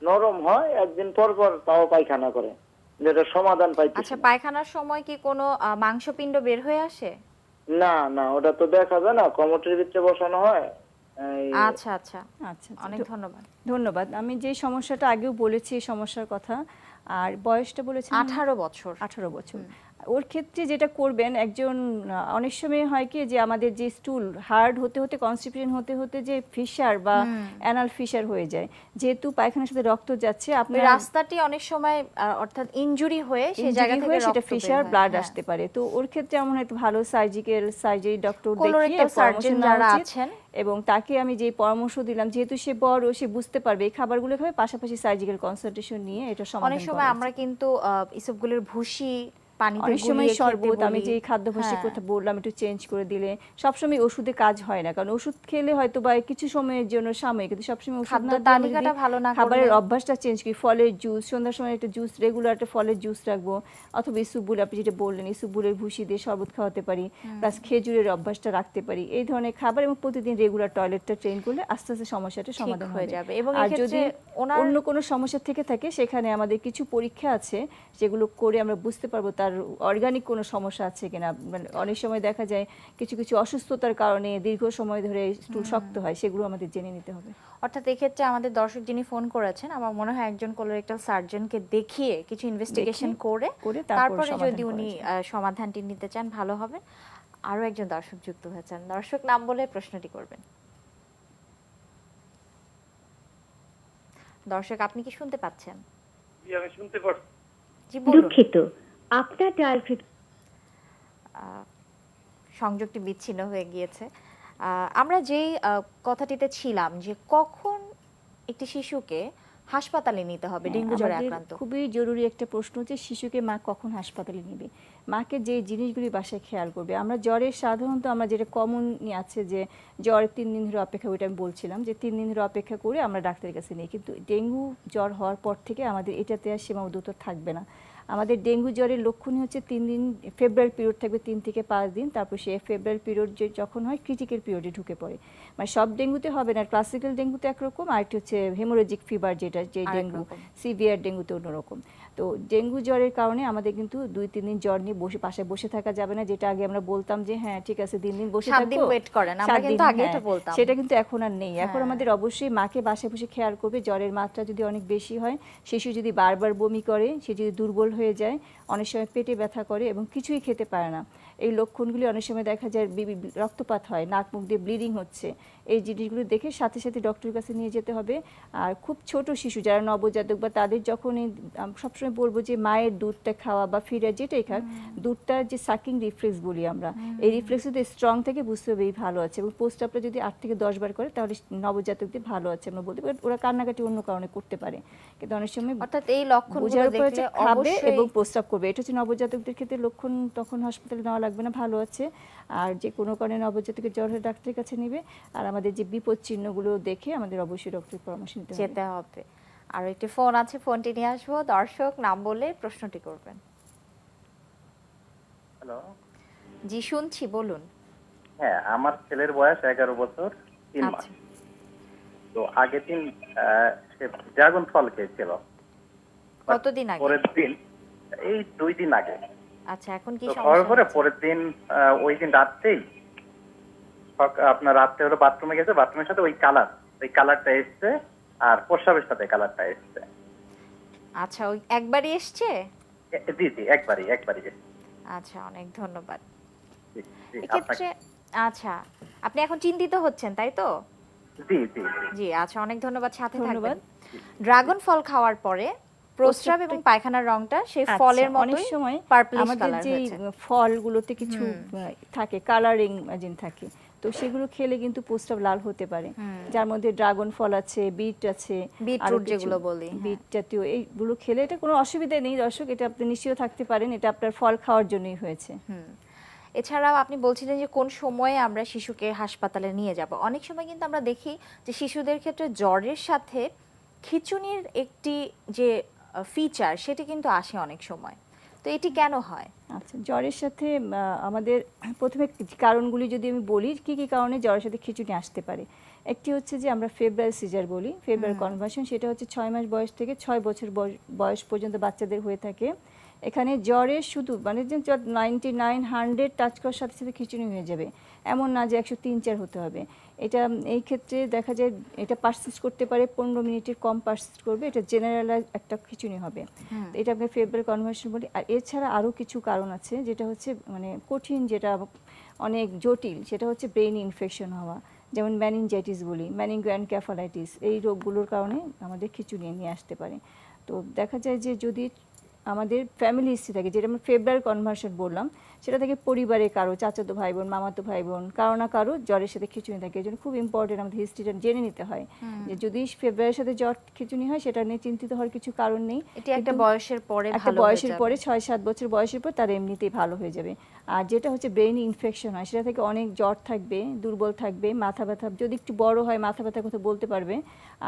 নরম হয়, একদিন পর পর তাও পায়খানা করে, যেটা সমাধান পাইতেছি আচ্ছা, না। পায়খানার সময় কি কোনো মাংসপিণ্ড বের হয়ে আসে? না না, ওটা তো দেখা যায় না, কমোটের ভিতরে বসানো হয়। আচ্ছা আচ্ছা, আচ্ছা, অনেক ধন্যবাদ। ধন্যবাদ। আমি যে সমস্যাটা আগেও বলেছি এই সমস্যার কথা, আর বয়সটা বলেছেন 18 বছর। 18 বছর। ওর ক্ষেত্রে যেটা করবেন, একজন অনেক সময় হয় কি যে আমাদের যে স্টুল হার্ড হতে হতে, কনস্টিপেশন হতে হতে যে ফিশার বা অ্যানাল ফিশার হয়ে যায়, যেহেতু পায়খানার সাথে রক্ত যাচ্ছে, ওই আপনার রাস্তাটি অনেক সময় অর্থাৎ ইনজুরি হয়ে সেই জায়গা injury থেকে হয়ে সেটা রক্ত বের ফিশার হয়। ব্লাড হ্যাঁ। আসতে পারে। তো ওর ক্ষেত্রে আমার একটু ভালো সার্জারি ডক্টর দেখিয়ে কোলোরেক্টাল পরামর্শ সার্জন নেওয়া যারা উচিত। আছেন, এবং তাকে আমি যে পরামর্শ দিলাম, যেহেতু সে বড়, সে বুঝতে পারবে এই খাবারগুলো খাবে, পাশাপাশি সার্জিক্যাল কনসালটেশন নিয়ে এটা সমাধান অনেক করা সময় উচিত। আমরা কিন্তু ইসবগুলের ভুসি পানিতে অনেক সময় গুলিয়ে খেতে শরবত, আমি বলি। যে খাদ্যাভ্যাসের হ্যাঁ। কথা বললাম, একটু চেঞ্জ করে দিলে। সবসময় ওষুধে কাজ হয় না, কারণ ওষুধ খেলে হয়তো বা কিছু সময়ের জন্য সাময়িক, কিন্তু সবসময় ওষুধ খাদ্য না দিয়ে আমরা যদি তালিকাটা ভালো না খাবারের করলে- অভ্যাসটা চেঞ্জ করি, ফলের জুস, সন্ধ্যার সময় একটা জুস, রেগুলার একটা ফলের জুস রাখবো, অথবা ইসুবুল, আপনি যেটা বললেন ইসুবুলের ভুসি দিয়ে শরবত খাওয়াতে পারি, প্লাস খেজুরের অভ্যাসটা রাখতে পারি, এই ধরনের খাবার, এবং প্রতিদিন রেগুলার টয়লেটটা ট্রেন করলে আস্তে আস্তে সমস্যাটা ঠিক সমাধান হয়ে হয়ে যাবে। যাবে। এবং আর এক্ষেত্রে যদি ওনার- অন্য কোনো সমস্যা থেকে থাকে, সেখানে আমাদের কিছু পরীক্ষা আছে যেগুলো করে আমরা বুঝতে পারবো তার অর্গানিক কোনো সমস্যা আছে কিনা। মানে অনেক সময় দেখা যায় কিছু কিছু অসুস্থতার কারণে দীর্ঘ সময় ধরে স্টুল শক্ত হয়, সেগুলো আমাদের জেনে নিতে হবে। অর্থাৎ এক্ষেত্রে আমাদের দর্শক যিনি ফোন করেছেন, আমার মনে হয় একজন কোলোরেক্টাল সার্জনকে দেখিয়ে কিছু ইনভেস্টিগেশন করে তারপর তারপরে সমাধান যদি করা উনি যায়। সমাধানটি নিতে চান ভালো হবে। আরো একজন দর্শক যুক্ত হয়েছেন, দর্শক নাম বলে প্রশ্নটি করবেন। দর্শক, আপনি কি শুনতে পাচ্ছেন? জি, আমি শুনতে পাচ্ছি। জি বলুন। দুঃখিত, আপনার ডায়ালকৃত সংযোগটি বিচ্ছিন্ন হয়ে গিয়েছে। আমরা যেই কথাটিতে ছিলাম যে কখন একটি শিশুকে হাসপাতালে নিতে হবে ডেঙ্গু জ্বরে আমাদের আক্রান্ত। খুবই জরুরি একটা প্রশ্ন, যে শিশুকে মা কখন হাসপাতালে নেবে। মাকে যে জিনিসগুলি বাসায় খেয়াল করবে। আমরা জ্বরের সাধারণত আমরা যেটা কমন আছে যে জ্বর 3 দিন ধরে অপেক্ষা, ওইটা আমি বলছিলাম যে 3 দিন ধরে অপেক্ষা করে আমরা ডাক্তারের কাছে নিই, কিন্তু ডেঙ্গু জ্বর হওয়ার পর থেকে আমাদের এটাতে আর সীমাবদ্ধতা থাকবে না। আমাদের ডেঙ্গু জ্বরের লক্ষণই হচ্ছে 3 দিন ফেব্রুয়ারি পিরিয়ড থাকবে, 3 থেকে 5 দিন, তারপর সে ফেব্রুয়ারি পিরিয়ড যে যখন হয় ক্রিটিক্যাল পিরিয়ডে ঢুকে পড়ে। মানে সব ডেঙ্গুতে হবে না, ক্লাসিক্যাল ডেঙ্গুতে একরকম, আর একটি হচ্ছে হেমোরেজিক ফিভার যেটা, যে আরেক ডেঙ্গু, রকম। সিভিয়ার ডেঙ্গুতে অন্যরকম। তো ডেঙ্গু জ্বরের কারণে আমাদের কিন্তু 2-3 দিন জ্বর নিয়ে বাসায় বসে থাকা যাবে না, যেটা আগে আমরা বলতাম যে হ্যাঁ ঠিক আছে 3 দিন বসে 7 দিন থাকবো, ওয়েট করেন, আমরা 7 কিন্তু দিন, আগে হ্যাঁ, এটা বলতাম। সেটা কিন্তু এখন আর নেই। এখন হ্যাঁ। আমাদের অবশ্যই মাকে বাসায় বসে খেয়াল করবে। জ্বরের মাত্রা যদি অনেক বেশি হয়, শিশু যদি বারবার বমি করে, সে যদি দুর্বল হয়ে যায়, অনেক সময় পেটে ব্যথা করে এবং কিছুই খেতে পারে না, এই লক্ষণগুলি অনেক সময় দেখা যায়, রক্তপাত হয়, নাক মুখ দিয়ে ব্লিডিং হচ্ছে, এই জিনিসগুলো দেখে সাথে সাথে ডক্টরের কাছে নিয়ে যেতে হবে। আর খুব ছোট শিশু যারা নবজাতক বা তাদের যখন সবসময় বলবো যে মায়ের দুধটা খাওয়া বা ফিডার যেটাই খাক, দুধটার যে সাকিং রিফ্লেক্স বলি আমরা, এই রিফ্লেক্স যদি স্ট্রং থেকে বুঝতে হবে এই ভালো আছে, এবং পোস্ট আপটা যদি 8 থেকে 10 বার করে তাহলে নবজাতকদের ভালো আছে আমরা বলতে পারি। ওরা কান্নাকাটি অন্য কারণে করতে পারে, কিন্তু অনেক সময় অর্থাৎ এই লক্ষণগুলো বোঝার পরে দেখলে খাবে এবং অবশ্যই প্রস্রাব করবে। এটা হচ্ছে নবজাতকদের ক্ষেত্রে লক্ষণ, তখন হাসপাতালে নেওয়া লাগবে না, ভালো আছে। আর যে কোনো কারণে নবজাতকের জ্বর হলে ডাক্তারের কাছে নেবে। আর আমাদের যে বিপদ চিহ্নগুলো দেখে আমাদের অবশ্যই ডক্টরের পরামর্শ নিতে হবে। যেতে হবে। আর একটি ফোন আছে, ফোনটি নিয়ে আসবো। দর্শক নাম বলে প্রশ্নটি করবেন। হ্যালো, জি শুনছি, বলুন। হ্যাঁ আমার ছেলের বয়স 11 বছর 3 মাস। আচ্ছা, তো আগের দিন সে ড্রাগন ফল খেয়েছিল। কতদিন আগে? পরের দিন, এই 2 দিন আগে। আচ্ছা, এখন কি তো খাওয়ার সমস্যা পরে হচ্ছে? পরের দিন ওই দিন রাত্রেই আপনার রাত্রে হলো বাথরুমে গেছে, বাথরুমের সাথে ওই কালারটা এসছে, আর প্রস্রাবের সাথে কালারটা এসছে। আচ্ছা, ওই একবারই এসছে? জি জি, একবারই এসছে। আচ্ছা, অনেক ধন্যবাদ। জি, জি, এক্ষেত্রে আচ্ছা, আপনি এখন চিন্তিত হচ্ছেন তাই তো? জি জি জি। জি, আচ্ছা, অনেক ধন্যবাদ, সাথে ধন্যবাদ। থাকবেন। ড্রাগন ফল খাওয়ার পরে প্রস্রাব এবং পায়খানার রংটা সেই আচ্ছা, ফলের অনেক মতোই সময় পার্পলিশ আমাদের কালার যে হয়েছে। ফলগুলোতে কিছু থাকে কালারিং এজেন্ট থাকে, তো সেগুলো খেলে কিন্তু প্রস্রাব লাল হতে পারে। যার মধ্যে ড্রাগন ফল আছে, বিট আছে, বিটরুট যেগুলো বলি, হ্যাঁ। বিট জাতীয় এইগুলো খেলে এটা কোনো অসুবিধা নেই দর্শক, এটা আপনি নিশ্চিত থাকতে পারেন, এটা আপনার ফল খাওয়ার জন্যই হয়েছে। এছাড়াও আপনি বলছিলেন যে কোন সময়ে আমরা শিশুকে হাসপাতালে নিয়ে যাব। অনেক সময় কিন্তু আমরা দেখি যে শিশুদের ক্ষেত্রে জ্বরের সাথে খিঁচুনির একটি যে ফিচার, সেটি কিন্তু আসে অনেক সময়। তো এটি কেন হয়? আচ্ছা, জ্বরের সাথে আমাদের প্রথমে কারণগুলি যদি আমি বলি, কি কি কারণে জ্বরের সাথে খিঁচুনি আসতে পারে। একটি হচ্ছে যে আমরা ফেব্রাইল সিজার বলি, ফেব্রাইল কনভার্সন, সেটা হচ্ছে 6 মাস বয়স থেকে 6 বছর বয়স পর্যন্ত বাচ্চাদের হয়ে থাকে। এখানে জ্বরের শুধু মানে যে 99, 100 টাচ করার সাথে সাথে খিঁচুনি হয়ে যাবে, এমন না যে 103-4 হতে হবে। এটা এই ক্ষেত্রে দেখা যায় এটা পারসিস্ট করতে পারে, 15 মিনিটের কম পারসিস্ট করবে, এটা জেনারেলাইজ একটা খিঁচুনি হবে। তো এটা আমরা ফেব্রাইল কনভার্সন বলি। আর এছাড়া আরও কিছু কারণ আছে, যেটা হচ্ছে মানে কঠিন, যেটা অনেক জটিল, সেটা হচ্ছে ব্রেইন ইনফেকশন হওয়া, যেমন ম্যানিনজাইটিস বলি, ম্যানিনগোএনকেফালাইটিস, এই রোগগুলোর কারণে আমাদের খিঁচুনি নিয়ে আসতে পারে। তো দেখা যায় যে যদি আমাদের ফ্যামিলি হিস্ট্রি থাকে, যেটা আমরা ফেব্রাইল কনভার্সন বললাম, সেটা থেকে পরিবারে কারো চাচাতো ভাই বোন, মামাতো ভাই বোন, কারো না কারো জ্বরের সাথে খিঁচুনি থাকে। এই জন্য খুব ইম্পর্টেন্ট আমাদের হিস্ট্রিটা জেনে নিতে হয়, যে যদি ফেব্রুয়ারির সাথে জ্বর খিঁচুনি হয় সেটা নিয়ে চিন্তিত হওয়ার কিছু কারণ নেই। এটি একটা কিন্তু বয়সের পরে একটা ভালো হয়ে বয়সের যাবে। পরে 6-7 বছর বয়সের পর তার এমনিতেই ভালো হয়ে যাবে। আর যেটা হচ্ছে ব্রেইন ইনফেকশন হয়, সেটা থেকে অনেক জ্বর থাকবে, দুর্বল থাকবে, মাথা ব্যথা, যদি একটু বড় হয় মাথা ব্যথার কথা বলতে পারবে।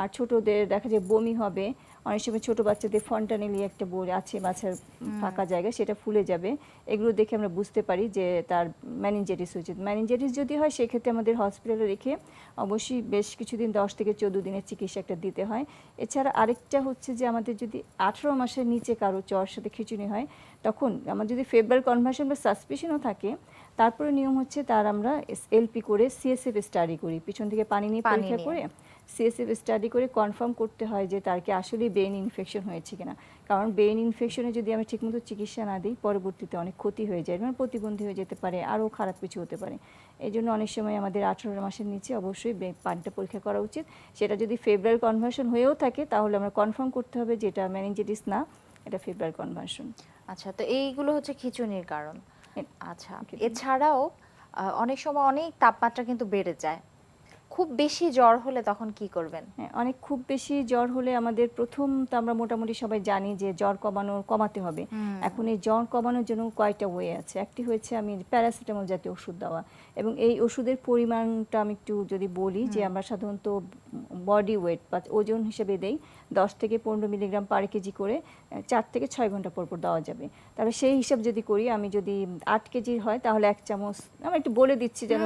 আর ছোটদের দেখা যায় বমি হবে, অনেক সময় ছোট বাচ্চাদের ফন্টানেলি একটা বলে আছে মাছের ফাঁকা জায়গা, সেটা ফুলে যাবে। এগুলো দেখে আমরা বুঝতে পারি যে তার ম্যানিনজাইটিস হয়েছে। ম্যানিনজাইটিস যদি হয় সেক্ষেত্রে আমাদের হসপিটালে রেখে অবশ্যই বেশ কিছুদিন 10 থেকে 14 দিনের চিকিৎসা একটা দিতে হয়। এছাড়া আরেকটা হচ্ছে যে আমাদের যদি 18 মাসের নিচে কারো জ্বর সাথে খিঁচুনি হয়, তখন আমার যদি ফেব্রাইল কনভার্সন বা সাসপিশনও থাকে, তারপরে নিয়ম হচ্ছে তার আমরা এলপি করে সিএসএফ স্টাডি করি, পিছন থেকে পানি নিয়ে পরীক্ষা করে সিএসএফ স্টাডি করে কনফার্ম করতে হয় যে তার কি আসলেই ব্রেন ইনফেকশন হয়েছে কিনা। কারণ ব্রেন ইনফেকশনে যদি আমি ঠিকমতো চিকিৎসা না দিই, পরবর্তীতে অনেক ক্ষতি হয়ে যায়, মানে প্রতিবন্ধী হয়ে যেতে পারে, আরও খারাপ কিছু হতে পারে। এই জন্য অনেক সময় আমাদের 18 মাসের নিচে অবশ্যই পানিটা পরীক্ষা করা উচিত। সেটা যদি ফেব্রাইল কনভার্সন হয়েও থাকে, তাহলে আমরা কনফার্ম করতে হবে যে এটা ম্যানিনজাইটিস না, এটা ফেব্রাইল কনভার্সন। আচ্ছা, তো এইগুলো হচ্ছে খিঁচুনির কারণ। আচ্ছা, এছাড়াও অনেক সময় অনেক তাপমাত্রা কিন্তু বেড়ে যায়। খুব বেশি জ্বর হলে তখন কি করবেন? হ্যাঁ, অনেক খুব বেশি জ্বর হলে আমাদের প্রথম তো আমরা মোটামুটি সবাই জানি যে জ্বর কমাতে হবে। এখন এই জ্বর কমানোর জন্য কয়েকটা ওয়ে আছে। একটি হচ্ছে আমি প্যারাসিটামল জাতীয় ওষুধ দেওয়া, এবং এই ওষুধের পরিমাণটা আমি একটু যদি বলি যে আমরা সাধারণত বডি ওয়েট বা ওজন হিসেবে দেই 10 থেকে 15 মিলিগ্রাম পার কেজি করে 4 থেকে 6 ঘন্টা পর পর দেওয়া যাবে। তাহলে সেই হিসাব যদি করি, আমি যদি 8 কেজির হয় তাহলে 1 চামচ, আমি একটু বলে দিচ্ছি যেন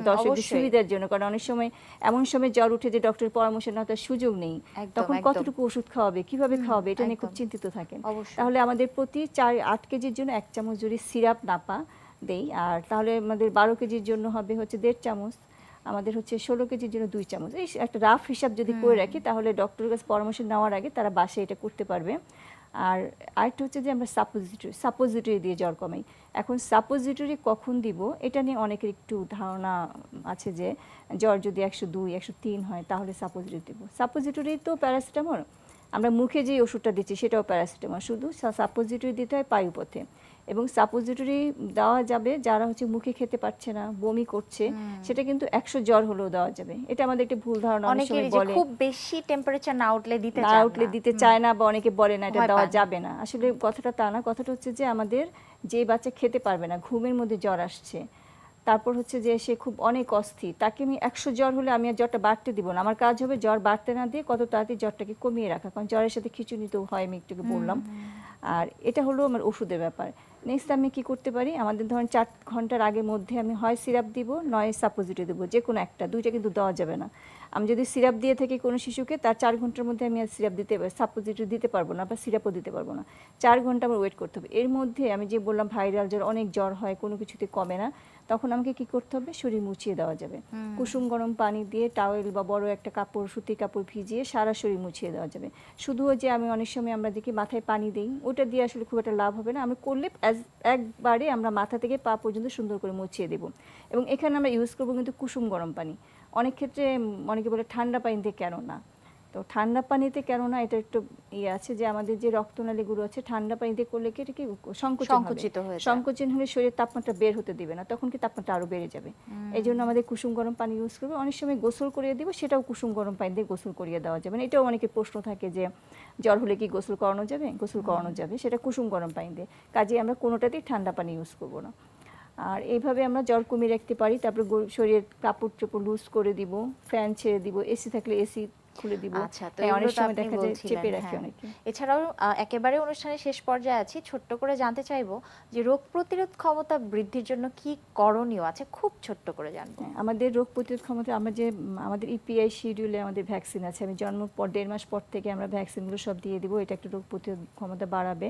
দর্শকদের অবশ্যই। সুবিধার জন্য, কারণ অনেক সময় এমন সময় জ্বর উঠে যে ডক্টরের পরামর্শ নেওয়ার তার সুযোগ নেই, একদম, তখন একদম। কতটুকু ওষুধ খাওয়াবে, কিভাবে খাওয়াবে, এটা নিয়ে খুব একদম। চিন্তিত থাকেন। অবশ্যই। তাহলে আমাদের প্রতি 8 কেজির জন্য 1 চামচ যদি সিরাপ নাপা দেই, আর তাহলে আমাদের 12 কেজির জন্য হবে হচ্ছে 1.5 চামচ, আমাদের হচ্ছে 16 কেজির জন্য 2 চামচ। এই একটা রাফ হিসাব যদি করে রাখি, তাহলে ডক্টরের কাছে পরামর্শ নেওয়ার আগে তারা বাসায় এটা করতে পারবে। আর আরেকটা হচ্ছে যে আমরা সাপোজিটরি দিয়ে জ্বর কমাই। এখন সাপোজিটরি কখন দিব এটা নিয়ে অনেকের একটু ধারণা আছে যে জ্বর যদি 102 103 হয় তাহলে সাপোজিটরি দিব। সাপোজিটরি তো প্যারাসিটামল, আমরা মুখে যে ওষুধটা দিচ্ছি সেটাও প্যারাসিটামল, শুধু সাপোজিটরি দিতে হয় পায়ুপথে। এবং সাপোজিটরি দেওয়া যাবে যারা হচ্ছে মুখে খেতে পারছে না, বমি করছে, সেটা কিন্তু 100 জ্বর হলেও দেওয়া যাবে। এটা আমাদের একটা ভুল ধারণা, অনেক অনেকের সময় যে বলে খুব বেশি টেম্পারেচার না উঠলে দিতে না চান উঠলে না। দিতে চায় না, বা অনেকে বলে না এটা ভয় দেওয়া পান। যাবে না। আসলে কথাটা তা না, কথাটা হচ্ছে যে আমাদের যে বাচ্চা খেতে পারবে না, ঘুমের মধ্যে জ্বর আসছে, তারপর হচ্ছে যে সে খুব অনেক অস্থির, তাকে আমি 100 জ্বর হলে আমি আর জ্বরটা বাড়তে দিব না। আমার কাজ হবে জ্বর বাড়তে না দিয়ে কত তাড়াতাড়ি জ্বরটাকে কমিয়ে রাখা, কারণ জ্বরের সাথে খিঁচুনি তো হয়, আমি একটু বললাম। আর এটা হলো আমার ওষুধের ব্যাপার। নেক্সট আমি কি করতে পারি, আমাদের ধরেন 4 ঘন্টার আগের মধ্যে আমি হয় সিরাপ দিব, নয় সাপোজিটরি দেবো, যে কোনো একটা, দুইটা কিন্তু দেওয়া যাবে না। আমি যদি সিরাপ দিয়ে থাকি কোনো শিশুকে, তার 4 ঘন্টার মধ্যে আমি আর সিরাপ দিতে সাপোজিটরি দিতে পারবো না, বা সিরাপও দিতে পারবো না। 4 ঘন্টা আমার ওয়েট করতে হবে। এর মধ্যে আমি যে বললাম ভাইরাল জ্বর, অনেক জ্বর হয়, কোনো কিছুতে কমে না, তখন আমাকে কি করতে হবে, শরীর মুছিয়ে দেওয়া যাবে। কুসুম গরম পানি দিয়ে টাওয়েল বা বড় একটা কাপড়, সুতি কাপড় ভিজিয়ে সারা শরীর মুছিয়ে দেওয়া যাবে। শুধু ওই যে আমি অনেক সময় আমরা দেখি মাথায় পানি দিই, ওটা দিয়ে আসলে খুব একটা লাভ হবে না। আমি করলে একবারে আমরা মাথা থেকে পা পর্যন্ত সুন্দর করে মুছিয়ে দেব। এবং এখানে আমরা ইউজ করবো কিন্তু কুসুম গরম পানি। অনেক ক্ষেত্রে অনেকে বলে ঠান্ডা পানিতে কেন না, তো ঠান্ডা পানিতে কেন না, এটা একটু আছে যে আমাদের যে রক্তনালীগুলো আছে ঠান্ডা পানিতে করলে কি এটা কি সংকুচিত হয়ে যায়। সংকোচন হলে শরীরের তাপমাত্রা বের হতে দিবে না, তখন কি তাপমাত্রা আরো বেড়ে যাবে। এই জন্য আমাদের কুসুম গরম পানি ইউজ করবে। অনেক সময় গোসল করিয়ে দিব, সেটাও কুসুম গরম পানি দিয়ে গোসল করিয়ে দেওয়া যাবে। এটাও অনেকের প্রশ্ন থাকে যে জ্বর হলে কি গোসল করানো যাবে, গোসল করানো যাবে, সেটা কুসুম গরম পানি দিয়ে। কাজে আমরা কোনোটাতেই ঠান্ডা পানি ইউজ করব না। আর এইভাবে আমরা জ্বর কমিয়ে রাখতে পারি। তারপরে শরীরের কাপড় চোপড় লুজ করে দিব, ফ্যান ছেড়ে দিব, এসি থাকলে এসি খুলে দিব। আচ্ছা, তো হ্যাঁ, অনেক এগুলো তো সময় আপনি দেখা যায় বলছিলেন, চেপে রাখে হ্যাঁ। অনেকে। এছাড়াও একেবারে অনুষ্ঠানের শেষ পর্যায়ে আছি, ছোট্ট করে জানতে চাইবো যে রোগ প্রতিরোধ ক্ষমতা বৃদ্ধির জন্য কি করণীয় আছে, খুব ছোট্ট করে জানবো। হ্যাঁ, আমাদের রোগ প্রতিরোধ ক্ষমতা, আমাদের ইপিআই শিডিউলে আমাদের ভ্যাকসিন আছে। আমি জন্মের পর 1.5 মাস পর থেকে আমরা ভ্যাকসিনগুলো সব দিয়ে দিব। এটা একটা রোগ প্রতিরোধ ক্ষমতা বাড়াবে।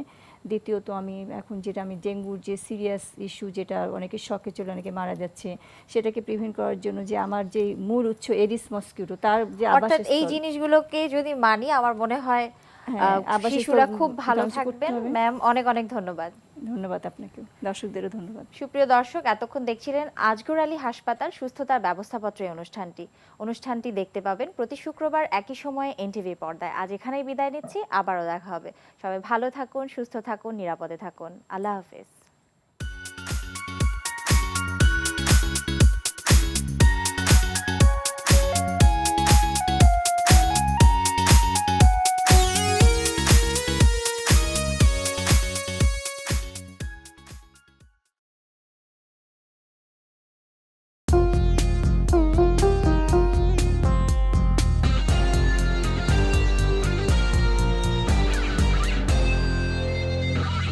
দ্বিতীয়ত আমি এখন যেটা আমি ডেঙ্গুর যে সিরিয়াস ইস্যু, যেটা অনেকে শকে চলে অনেকে মারা যাচ্ছে, সেটাকে প্রিভেন্ট করার জন্য যে আমার যে মূল উৎস এডিস মস্কিটো, তার যে অর্থাৎ এই আবাসস্থল, জিনিসগুলোকে যদি মানি, আমার মনে হয় হ্যাঁ, আবাসস্থল শিশুরা খুব ভালো ধ্বংস করতে থাকবেন। হবে। ম্যাম, অনেক অনেক ধন্যবাদ। ধন্যবাদ আপনাকে, দর্শকদেরও ধন্যবাদ। সুপ্রিয় দর্শক, এতক্ষণ দেখছিলেন আজগর আলী হাসপাতাল সুস্থতার ব্যবস্থাপত্র এই অনুষ্ঠানটি দেখতে পাবেন প্রতি শুক্রবার একই সময়ে এনটিভি পর্দায়। আজ এখানেই বিদায় নিচ্ছি, আবারও দেখা হবে। সবাই ভালো থাকুন, সুস্থ থাকুন, নিরাপদে থাকুন। আল্লাহ হাফেজ।